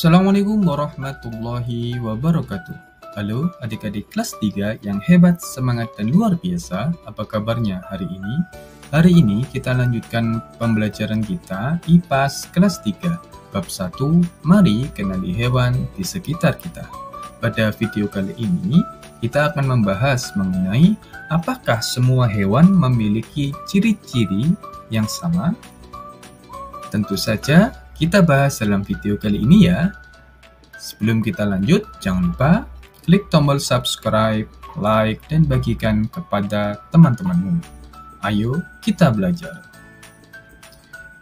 Assalamualaikum warahmatullahi wabarakatuh. Halo adik-adik kelas 3 yang hebat, semangat, dan luar biasa. Apa kabarnya hari ini? Hari ini kita lanjutkan pembelajaran kita IPAS kelas 3, bab 1, mari kenali hewan di sekitar kita. Pada video kali ini, kita akan membahas mengenai apakah semua hewan memiliki ciri-ciri yang sama? Tentu saja kita bahas dalam video kali ini ya. Sebelum kita lanjut, jangan lupa klik tombol subscribe, like, dan bagikan kepada teman-temanmu. Ayo kita belajar.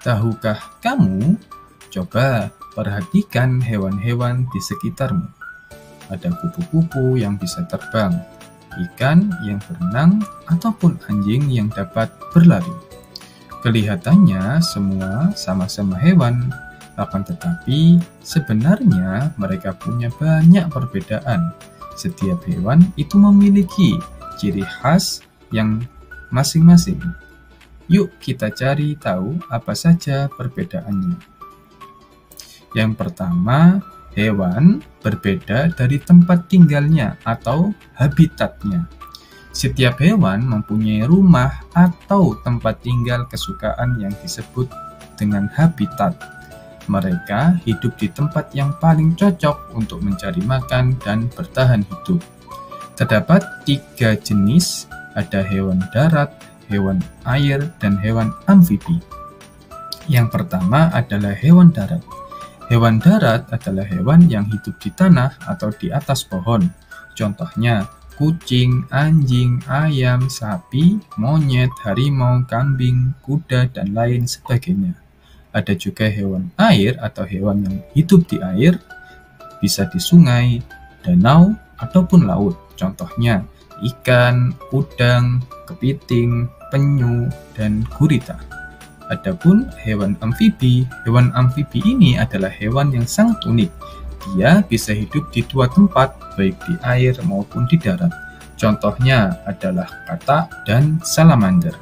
Tahukah kamu? Coba perhatikan hewan-hewan di sekitarmu. Ada kupu-kupu yang bisa terbang, ikan yang berenang, ataupun anjing yang dapat berlari. Kelihatannya semua sama-sama hewan, akan tetapi sebenarnya mereka punya banyak perbedaan. Setiap hewan itu memiliki ciri khas yang masing-masing. Yuk kita cari tahu apa saja perbedaannya. Yang pertama, hewan berbeda dari tempat tinggalnya atau habitatnya. Setiap hewan mempunyai rumah atau tempat tinggal kesukaan yang disebut dengan habitat. Mereka hidup di tempat yang paling cocok untuk mencari makan dan bertahan hidup. Terdapat 3 jenis, ada hewan darat, hewan air, dan hewan amfibi. Yang pertama adalah hewan darat. Hewan darat adalah hewan yang hidup di tanah atau di atas pohon. Contohnya, kucing, anjing, ayam, sapi, monyet, harimau, kambing, kuda, dan lain sebagainya. Ada juga hewan air atau hewan yang hidup di air, bisa di sungai, danau, ataupun laut. Contohnya ikan, udang, kepiting, penyu, dan gurita. Adapun hewan amfibi ini adalah hewan yang sangat unik. Dia bisa hidup di 2 tempat, baik di air maupun di darat. Contohnya adalah katak dan salamander.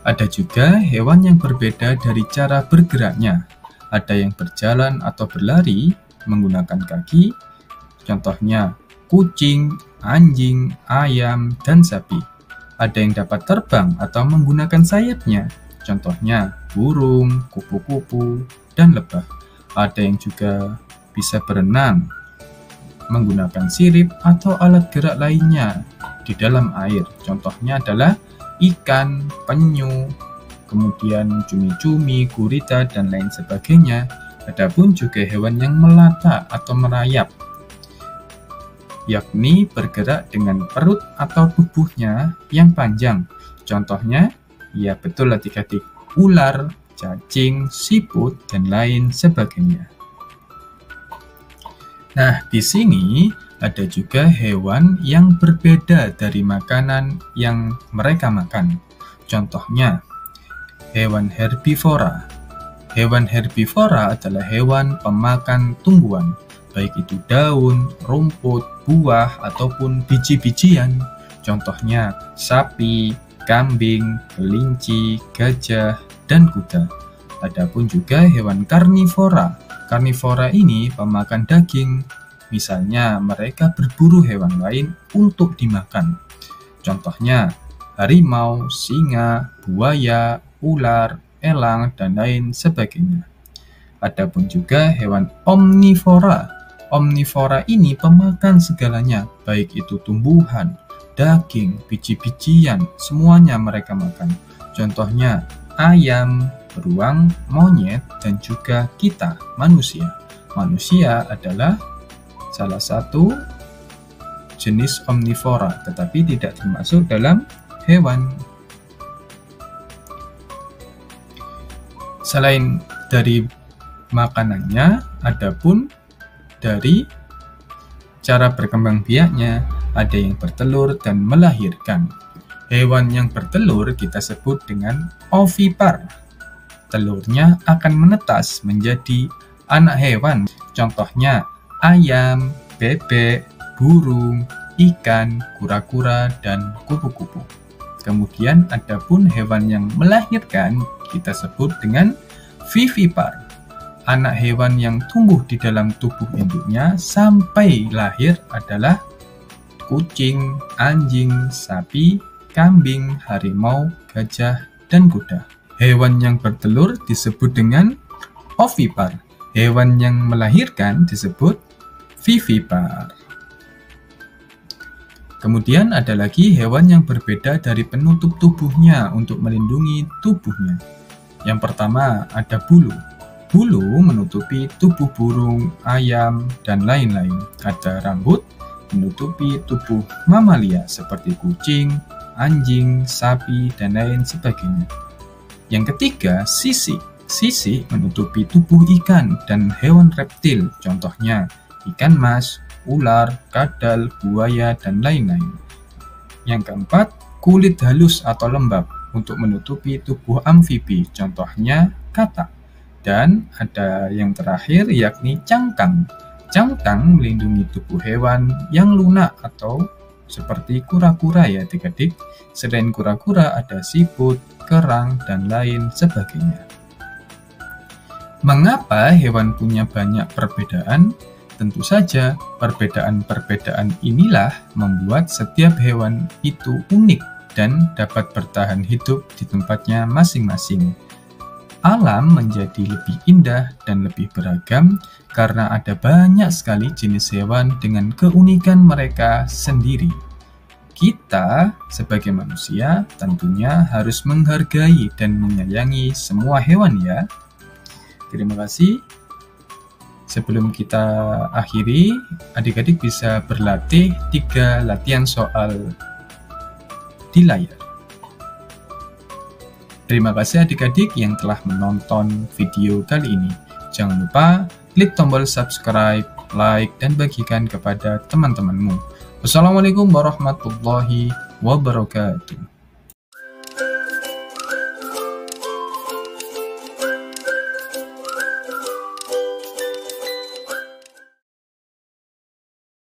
Ada juga hewan yang berbeda dari cara bergeraknya. Ada yang berjalan atau berlari menggunakan kaki. Contohnya kucing, anjing, ayam, dan sapi. Ada yang dapat terbang atau menggunakan sayapnya. Contohnya burung, kupu-kupu, dan lebah. Ada yang juga bisa berenang menggunakan sirip atau alat gerak lainnya di dalam air. Contohnya adalah ikan, penyu, kemudian cumi-cumi, gurita, dan lain sebagainya. Adapun juga hewan yang melata atau merayap, yakni bergerak dengan perut atau tubuhnya yang panjang. Contohnya, ya betul adik-adik, ular, cacing, siput, dan lain sebagainya. Nah, di sini ada juga hewan yang berbeda dari makanan yang mereka makan. Contohnya, hewan herbivora. Hewan herbivora adalah hewan pemakan tumbuhan, baik itu daun, rumput, buah, ataupun biji-bijian. Contohnya, sapi, kambing, kelinci, gajah, dan kuda. Adapun juga hewan karnivora. Karnivora ini pemakan daging. Misalnya, mereka berburu hewan lain untuk dimakan. Contohnya, harimau, singa, buaya, ular, elang, dan lain sebagainya. Adapun juga hewan omnivora. Omnivora ini pemakan segalanya, baik itu tumbuhan, daging, biji-bijian, semuanya mereka makan. Contohnya, ayam, beruang, monyet, dan juga kita, manusia. Manusia adalah salah satu jenis omnivora, tetapi tidak termasuk dalam hewan. Selain dari makanannya, adapun dari cara berkembang biaknya, ada yang bertelur dan melahirkan. Hewan yang bertelur kita sebut dengan ovipar. Telurnya akan menetas menjadi anak hewan. Contohnya ayam, bebek, burung, ikan, kura-kura, dan kupu-kupu. Kemudian adapun hewan yang melahirkan kita sebut dengan vivipar. anak hewan yang tumbuh di dalam tubuh induknya sampai lahir adalah kucing, anjing, sapi, kambing, harimau, gajah, dan kuda. Hewan yang bertelur disebut dengan ovipar. Hewan yang melahirkan disebut vivipar. Kemudian ada lagi hewan yang berbeda dari penutup tubuhnya untuk melindungi tubuhnya. Yang pertama ada bulu. Bulu menutupi tubuh burung, ayam, dan lain-lain. Ada rambut menutupi tubuh mamalia seperti kucing, anjing, sapi, dan lain sebagainya. Yang ketiga, sisik. Sisik menutupi tubuh ikan dan hewan reptil, contohnya ikan mas, ular, kadal, buaya, dan lain-lain. Yang keempat, kulit halus atau lembab untuk menutupi tubuh amfibi, contohnya katak. Dan ada yang terakhir yakni cangkang. Cangkang melindungi tubuh hewan yang lunak atau seperti kura-kura ya adik-adik. Selain kura-kura ada siput, kerang, dan lain sebagainya. Mengapa hewan punya banyak perbedaan? Tentu saja, perbedaan-perbedaan inilah membuat setiap hewan itu unik dan dapat bertahan hidup di tempatnya masing-masing. Alam menjadi lebih indah dan lebih beragam karena ada banyak sekali jenis hewan dengan keunikan mereka sendiri. Kita sebagai manusia tentunya harus menghargai dan menyayangi semua hewan ya. Terima kasih. Sebelum kita akhiri, adik-adik bisa berlatih 3 latihan soal di layar. Terima kasih adik-adik yang telah menonton video kali ini. Jangan lupa klik tombol subscribe, like, dan bagikan kepada teman-temanmu. Wassalamualaikum warahmatullahi wabarakatuh.